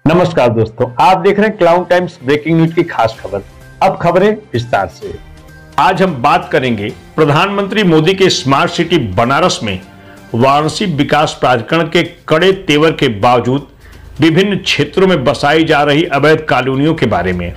नमस्कार दोस्तों, आप देख रहे हैं क्लाउड टाइम्स ब्रेकिंग न्यूज की खास खबर। अब खबरें विस्तार से। आज हम बात करेंगे प्रधानमंत्री मोदी के स्मार्ट सिटी बनारस में वाराणसी विकास प्राधिकरण के कड़े तेवर के बावजूद विभिन्न क्षेत्रों में बसाई जा रही अवैध कॉलोनियों के बारे में।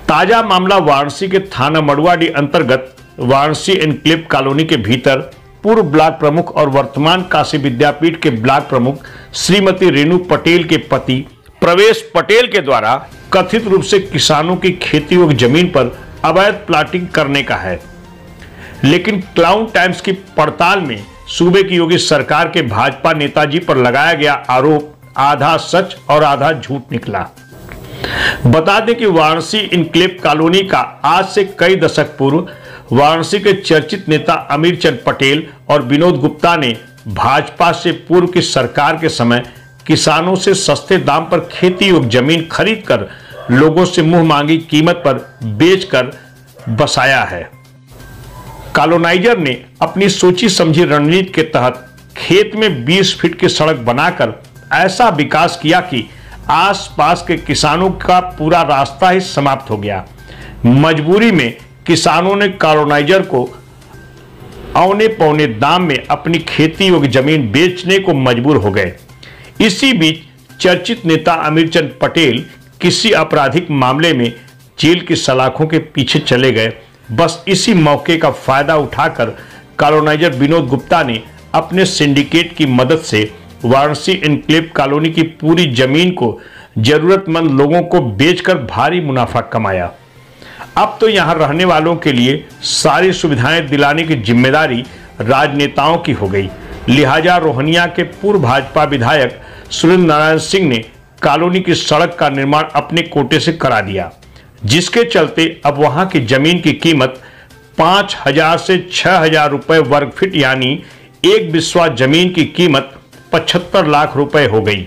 ताजा मामला वाराणसी के थाना मड़ुआडीह अंतर्गत वाराणसी एनक्लेव कॉलोनी के भीतर पूर्व ब्लॉक प्रमुख और वर्तमान काशी विद्यापीठ के ब्लॉक प्रमुख श्रीमती रेणु पटेल के पति प्रवेश पटेल के द्वारा कथित रूप से किसानों की खेती योग्य जमीन पर अवैध प्लाटिंग करने का है। लेकिन क्लाउड टाइम्स की पड़ताल में सूबे की योगी सरकार के भाजपा नेताजी पर लगाया गया आरोप आधा सच और आधा झूठ निकला। बता दें कि वाराणसी एनक्लेव कॉलोनी का आज से कई दशक पूर्व वाराणसी के चर्चित नेता अमीर चंद पटेल और विनोद गुप्ता ने भाजपा से पूर्व की सरकार के समय किसानों से सस्ते दाम पर खेती योग्य जमीन खरीदकर लोगों से मुंह मांगी कीमत पर बेचकर बसाया है। कॉलोनाइजर ने अपनी सोची समझी रणनीति के तहत खेत में 20 फीट की सड़क बनाकर ऐसा विकास किया कि आसपास के किसानों का पूरा रास्ता ही समाप्त हो गया। मजबूरी में किसानों ने कॉलोनाइजर को औने पौने दाम में अपनी खेती योग्य जमीन बेचने को मजबूर हो गए। इसी बीच चर्चित नेता अमीर चंद पटेल किसी आपराधिक मामले में जेल की सलाखों के पीछे चले गए। बस इसी मौके का फायदा उठाकर कॉलोनाइजर विनोद गुप्ता ने अपने सिंडिकेट की मदद से वाराणसी एनक्लेव कॉलोनी की पूरी जमीन को जरूरतमंद लोगों को बेचकर भारी मुनाफा कमाया। अब तो यहां रहने वालों के लिए सारी सुविधाएं दिलाने की जिम्मेदारी राजनेताओं की हो गई। लिहाजा रोहनिया के पूर्व भाजपा विधायक सुरेंद्र नारायण सिंह ने कॉलोनी की सड़क का निर्माण अपने कोटे से करा दिया, जिसके चलते अब वहां की जमीन की कीमत 5,000 से 6,000 रुपए वर्ग फीट यानी एक बिस्वा जमीन की कीमत 75 लाख रुपए हो गई।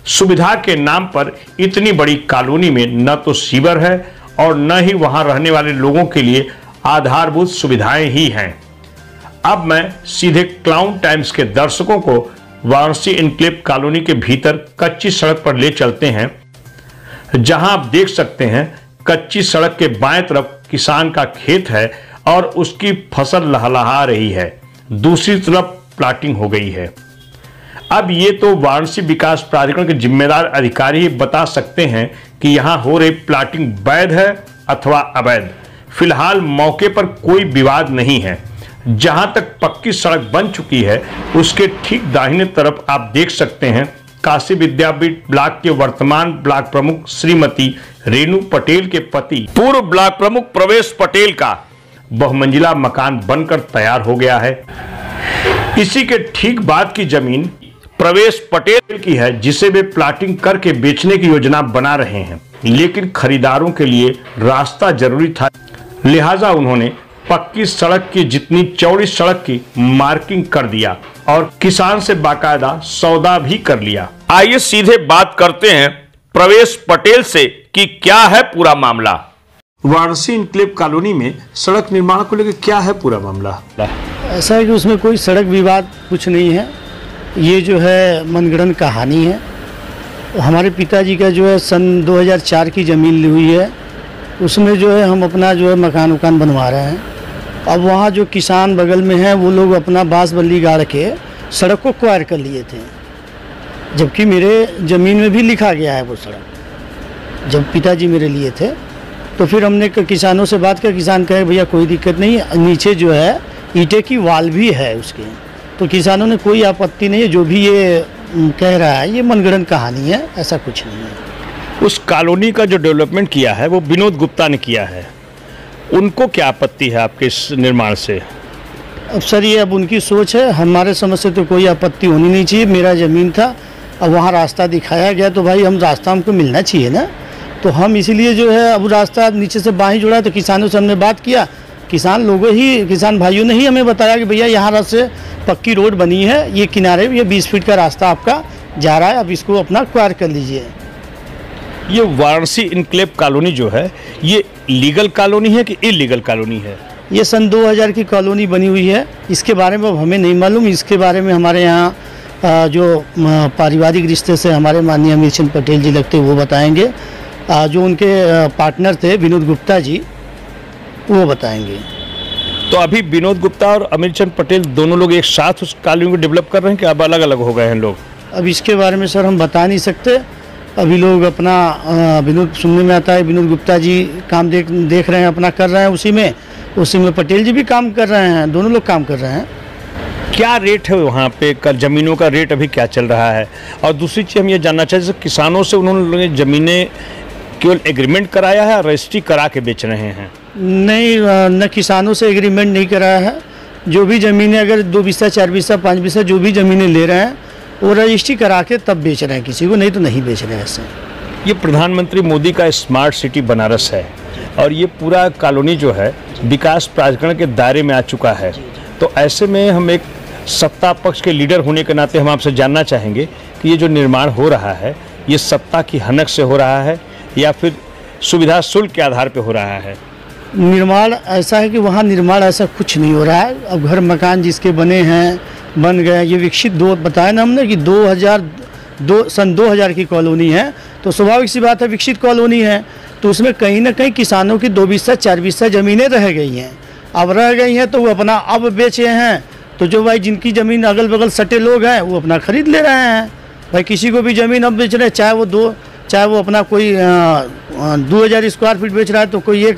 सुविधा के नाम पर इतनी बड़ी कॉलोनी में न तो सीवर है और न ही वहां रहने वाले लोगों के लिए आधारभूत सुविधाएं ही हैं। अब मैं सीधे क्लाउड टाइम्स के दर्शकों को वाराणसी एनक्लेव कॉलोनी के भीतर कच्ची सड़क पर ले चलते हैं, जहां आप देख सकते हैं कच्ची सड़क के बाएं तरफ किसान का खेत है और उसकी फसल लहलहा रही है, दूसरी तरफ प्लाटिंग हो गई है। अब ये तो वाराणसी विकास प्राधिकरण के जिम्मेदार अधिकारी ही बता सकते हैं कि यहां हो रही प्लाटिंग वैध है अथवा अवैध। फिलहाल मौके पर कोई विवाद नहीं है। जहां तक पक्की सड़क बन चुकी है उसके ठीक दाहिने तरफ आप देख सकते हैं काशी विद्यापीठ ब्लॉक के वर्तमान ब्लॉक प्रमुख श्रीमती रेणु पटेल के पति पूर्व ब्लॉक प्रमुख प्रवेश पटेल का बहुमंजिला मकान बनकर तैयार हो गया है। इसी के ठीक बाद की जमीन प्रवेश पटेल की है, जिसे वे प्लाटिंग करके बेचने की योजना बना रहे हैं। लेकिन खरीदारों के लिए रास्ता जरूरी था, लिहाजा उन्होंने पक्की सड़क की जितनी चौड़ी सड़क की मार्किंग कर दिया और किसान से बाकायदा सौदा भी कर लिया। आइए सीधे बात करते हैं प्रवेश पटेल से कि क्या है पूरा मामला। वाराणसी एनक्लेव कॉलोनी में सड़क निर्माण को लेकर क्या है पूरा मामला? ऐसा है कि उसमें कोई सड़क विवाद कुछ नहीं है। ये जो है मनगढ़ंत कहानी है। हमारे पिताजी का जो है सन 2004 की ज़मीन ली हुई है, उसमें जो है हम अपना जो है मकान उकान बनवा रहे हैं। अब वहाँ जो किसान बगल में हैं वो लोग अपना बांस बल्ली गाड़ के सड़क को क्वायर कर लिए थे, जबकि मेरे ज़मीन में भी लिखा गया है वो सड़क जब पिताजी मेरे लिए थे। तो फिर हमने किसानों से बात किया, किसान कहे भैया कोई दिक्कत नहीं, नीचे जो है ईंटे की वाल भी है उसके। तो किसानों ने कोई आपत्ति नहीं है, जो भी ये कह रहा है ये मनगढ़ंत कहानी है, ऐसा कुछ नहीं है। उस कॉलोनी का जो डेवलपमेंट किया है वो विनोद गुप्ता ने किया है, उनको क्या आपत्ति है आपके इस निर्माण से? अब सर ये अब उनकी सोच है, हमारे समझ से तो कोई आपत्ति होनी नहीं चाहिए। मेरा ज़मीन था, अब वहाँ रास्ता दिखाया गया तो भाई हम रास्ता हमको मिलना चाहिए ना। तो हम इसीलिए जो है अब रास्ता नीचे से बाएं जुड़ा, तो किसानों से हमने बात किया, किसान भाइयों ने ही हमें बताया कि भैया यहाँ से पक्की रोड बनी है, ये किनारे ये 20 फीट का रास्ता आपका जा रहा है, अब इसको अपना क्वायर कर लीजिए। ये वाराणसी एनक्लेव कॉलोनी जो है ये लीगल कॉलोनी है कि इलीगल कॉलोनी है? ये सन 2000 की कॉलोनी बनी हुई है, इसके बारे में अब हमें नहीं मालूम। इसके बारे में हमारे यहाँ जो पारिवारिक रिश्ते से हमारे माननीय अमित चंद पटेल जी लगते वो बताएंगे। जो उनके पार्टनर थे विनोद गुप्ता जी वो बताएंगे। तो अभी विनोद गुप्ता और अमित चंद पटेल दोनों लोग एक साथ उस कॉलोनी को डेवलप कर रहे हैं कि अब अलग अलग हो गए हैं लोग? अब इसके बारे में सर हम बता नहीं सकते। अभी लोग अपना विनोद सुनने में आता है विनोद गुप्ता जी काम देख रहे हैं, अपना कर रहे हैं, उसी में पटेल जी भी काम कर रहे हैं, दोनों लोग काम कर रहे हैं। क्या रेट है वहाँ पे ज़मीनों का रेट अभी क्या चल रहा है? और दूसरी चीज़ हम ये जानना चाहते हैं, किसानों से उन्होंने ज़मीनें केवल एग्रीमेंट कराया है, रजिस्ट्री करा के बेच रहे हैं? नहीं, न किसानों से एग्रीमेंट नहीं कराया है। जो भी ज़मीनें अगर 2 बीसा 4 बीसा 5 बीसा जो भी ज़मीनें ले रहे हैं वो रजिस्ट्री करा के तब बेच रहे हैं किसी को, नहीं तो नहीं बेच रहे हैं ऐसे। ये प्रधानमंत्री मोदी का स्मार्ट सिटी बनारस है और ये पूरा कॉलोनी जो है विकास प्राधिकरण के दायरे में आ चुका है। तो ऐसे में हम एक सत्ता पक्ष के लीडर होने के नाते हम आपसे जानना चाहेंगे कि ये जो निर्माण हो रहा है ये सत्ता की हनक से हो रहा है या फिर सुविधा शुल्क के आधार पर हो रहा है? निर्माण ऐसा है कि वहाँ निर्माण ऐसा कुछ नहीं हो रहा है। अब घर मकान जिसके बने हैं बन गए। ये विकसित बताया ना हमने कि 2000 की कॉलोनी है, तो स्वाभाविक सी बात है विकसित कॉलोनी है, तो उसमें कहीं ना कहीं किसानों की 2 बीसा 4 बीसा ज़मीनें रह गई हैं। अब रह गई हैं तो वो अपना अब बेचे हैं। तो जो भाई जिनकी ज़मीन अगल बगल सटे लोग हैं वो अपना ख़रीद ले रहे हैं। भाई किसी को भी ज़मीन अब बेच रहे हैं, चाहे वो अपना कोई 2000 स्क्वायर फीट बेच रहा है, तो कोई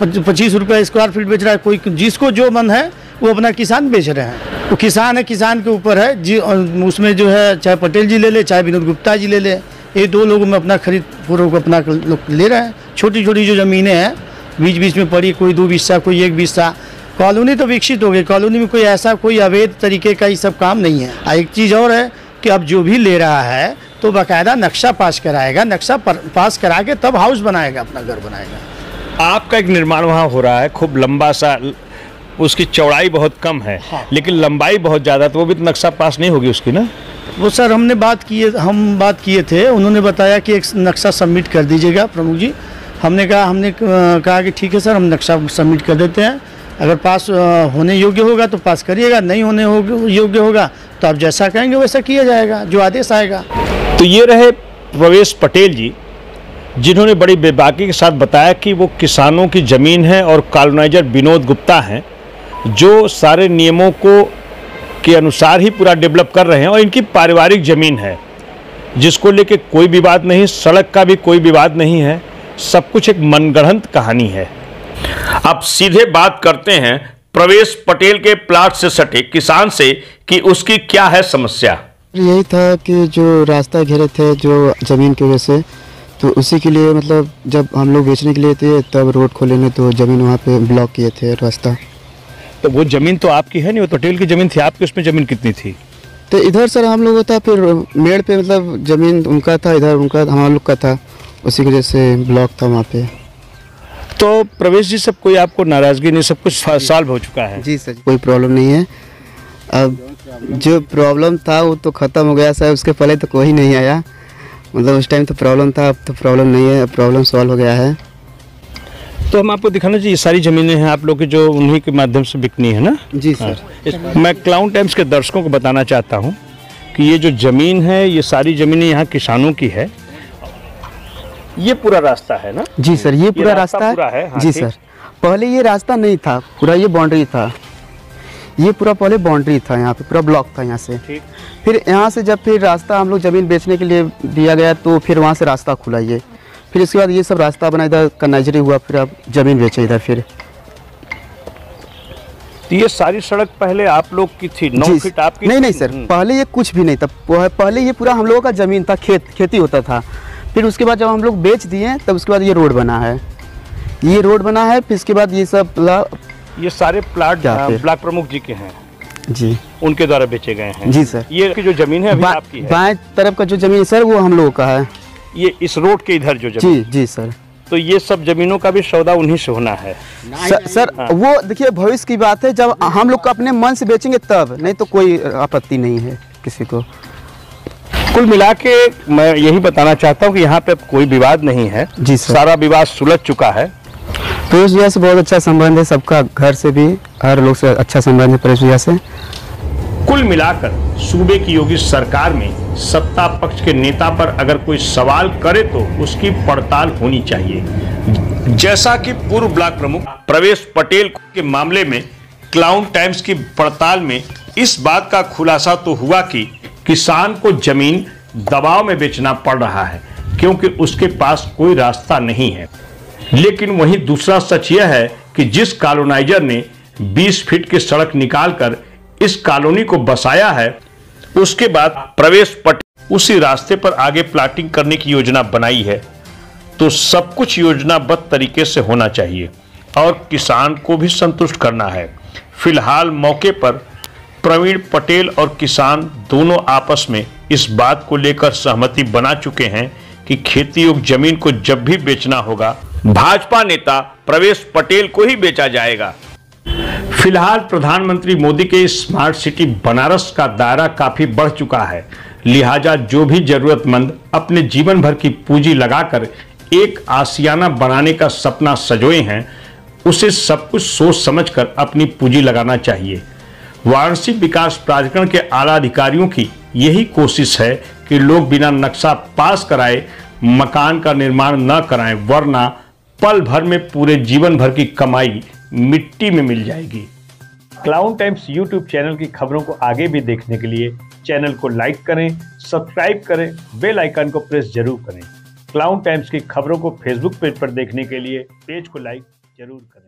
25 रुपये स्क्वायर फीट बेच रहा है, कोई जिसको जो मन है वो अपना किसान बेच रहे हैं। वो किसान है, किसान के ऊपर है जी। उसमें जो है चाहे पटेल जी ले ले चाहे विनोद गुप्ता जी ले ले, ये 2 लोगों में अपना खरीद पूर्वक अपना लोग ले रहे हैं। छोटी छोटी जो ज़मीनें हैं बीच बीच में पड़ी, कोई 2 बीसा कोई 1 बीसा। कॉलोनी तो विकसित हो गई, कॉलोनी में कोई ऐसा कोई अवैध तरीके का ये सब काम नहीं है। एक चीज़ और है कि अब जो भी ले रहा है तो बाकायदा नक्शा पास कराएगा, नक्शा पास करा के तब हाउस बनाएगा, अपना घर बनाएगा। आपका एक निर्माण वहाँ हो रहा है खूब लंबा सा, उसकी चौड़ाई बहुत कम है। हाँ। लेकिन लंबाई बहुत ज़्यादा, तो वो भी तो नक्शा पास नहीं होगी उसकी ना? वो सर हम बात किए थे, उन्होंने बताया कि एक नक्शा सबमिट कर दीजिएगा प्रमुख जी। हमने कहा कि ठीक है सर, हम नक्शा सबमिट कर देते हैं। अगर पास होने योग्य होगा तो पास करिएगा, नहीं होने योग्य होगा तो आप जैसा कहेंगे वैसा किया जाएगा, जो आदेश आएगा। तो ये रहे प्रवेश पटेल जी, जिन्होंने बड़ी बेबाकी के साथ बताया कि वो किसानों की ज़मीन है और कॉलोनाइजर विनोद गुप्ता हैं जो सारे नियमों के अनुसार ही पूरा डेवलप कर रहे हैं और इनकी पारिवारिक ज़मीन है जिसको लेके कोई विवाद नहीं, सड़क का भी कोई विवाद नहीं है, सब कुछ एक मनगढ़ंत कहानी है। अब सीधे बात करते हैं प्रवेश पटेल के प्लाट से सटे किसान से कि उसकी क्या है समस्या। यही था कि जो रास्ता घेरे थे जो ज़मीन की वजह से, तो उसी के लिए मतलब जब हम लोग बेचने के लिए थे तब रोड खोले ने तो ज़मीन वहाँ पे ब्लॉक किए थे रास्ता। तो वो ज़मीन तो आपकी है नहीं, वो पटेल की ज़मीन थी, आपकी उसमें ज़मीन कितनी थी? तो इधर सर हम लोग था, फिर मेड़ पे मतलब ज़मीन उनका था, इधर उनका हम लोग का था, उसी की वजह से ब्लॉक था वहाँ पे। तो प्रवेश जी सब कोई आपको नाराज़गी नहीं, सब कुछ सॉल्व हो चुका है? जी सर, कोई प्रॉब्लम नहीं है। अब जो प्रॉब्लम था वो तो ख़त्म हो गया सर, उसके पहले तो कोई नहीं आया, मतलब उस टाइम तो प्रॉब्लम था, अब तो प्रॉब्लम नहीं है, प्रॉब्लम सॉल्व हो गया है। तो हम आपको दिखाना चाहिए, ये सारी ज़मीनें हैं आप लोग की जो उन्हीं के माध्यम से बिकनी है ना? जी सर। मैं क्लाउन टाइम्स के दर्शकों को बताना चाहता हूँ कि ये जो ज़मीन है ये सारी ज़मीनें यहाँ किसानों की है। ये पूरा रास्ता है ना? जी सर, ये पूरा रास्ता है। हाँ, जी सर, पहले ये रास्ता नहीं था, पूरा ये बाउंड्री था, ये पूरा पहले बाउंड्री था, यहाँ पे पूरा ब्लॉक था यहाँ से। फिर यहाँ से जब फिर रास्ता हम लोग ज़मीन बेचने के लिए दिया गया तो फिर वहाँ से रास्ता खुला ये, फिर इसके बाद ये सब रास्ता बना, इधर कनाइजरी हुआ, फिर अब ज़मीन बेचे इधर। फिर तो ये सारी सड़क पहले आप लोग की थी, 9 फीट आपकी? नहीं सर, पहले ये कुछ भी नहीं था, पहले ये पूरा हम लोगों का ज़मीन था, खेती होता था। फिर उसके बाद जब हम लोग बेच दिए तब उसके बाद ये रोड बना है, ये रोड बना है। फिर इसके बाद ये सब ये सारे प्लाट ब्लॉक प्रमुख जी के हैं जी, उनके द्वारा बेचे गए हैं? जी सर। ये जो जमीन है अभी आपकी है? बाएं तरफ का जो जमीन है सर वो हम लोगों का है, ये इस रोड के इधर जो जमीन? जी सर। तो ये सब जमीनों का भी सौदा उन्हीं से होना है सर? हाँ। वो देखिए भविष्य की बात है, जब हम लोग अपने मन से बेचेंगे तब, नहीं तो कोई आपत्ति नहीं है किसी को। कुल मिला के मैं यही बताना चाहता हूँ कि यहाँ पे कोई विवाद नहीं है जी सर, सारा विवाद सुलझ चुका है। प्रवेश भैया से बहुत अच्छा संबंध है सबका, घर से भी हर लोग से अच्छा संबंध है प्रवेश भैया से। कुल मिलाकर सूबे की योगी सरकार में सत्ता पक्ष के नेता पर अगर कोई सवाल करे तो उसकी पड़ताल होनी चाहिए। जैसा कि पूर्व ब्लॉक प्रमुख प्रवेश पटेल के मामले में क्लाउन टाइम्स की पड़ताल में इस बात का खुलासा तो हुआ कि किसान को जमीन दबाव में बेचना पड़ रहा है क्योंकि उसके पास कोई रास्ता नहीं है। लेकिन वहीं दूसरा सच यह है कि जिस कॉलोनाइजर ने 20 फीट की सड़क निकालकर इस कॉलोनी को बसाया है, उसके बाद प्रवेश पटेल उसी रास्ते पर आगे प्लाटिंग करने की योजना बनाई है, तो सब कुछ योजनाबद्ध तरीके से होना चाहिए और किसान को भी संतुष्ट करना है। फिलहाल मौके पर प्रवीण पटेल और किसान दोनों आपस में इस बात को लेकर सहमति बना चुके हैं कि खेती योग्य जमीन को जब भी बेचना होगा, भाजपा नेता प्रवेश पटेल को ही बेचा जाएगा। फिलहाल प्रधानमंत्री मोदी के स्मार्ट सिटी बनारस का दायरा काफी बढ़ चुका है, लिहाजा जो भी जरूरतमंद अपने जीवन भर की पूंजी लगाकर एक आशियाना बनाने का सपना सजोए हैं, उसे सब कुछ सोच समझकर अपनी पूंजी लगाना चाहिए। वाराणसी विकास प्राधिकरण के आला अधिकारियों की यही कोशिश है कि लोग बिना नक्शा पास कराए मकान का निर्माण न कराएं, वरना पल भर में पूरे जीवन भर की कमाई मिट्टी में मिल जाएगी। क्लाउन टाइम्स यूट्यूब चैनल की खबरों को आगे भी देखने के लिए चैनल को लाइक करें, सब्सक्राइब करें, बेल आइकन को प्रेस जरूर करें। क्लाउन टाइम्स की खबरों को फेसबुक पेज पर देखने के लिए पेज को लाइक जरूर करें।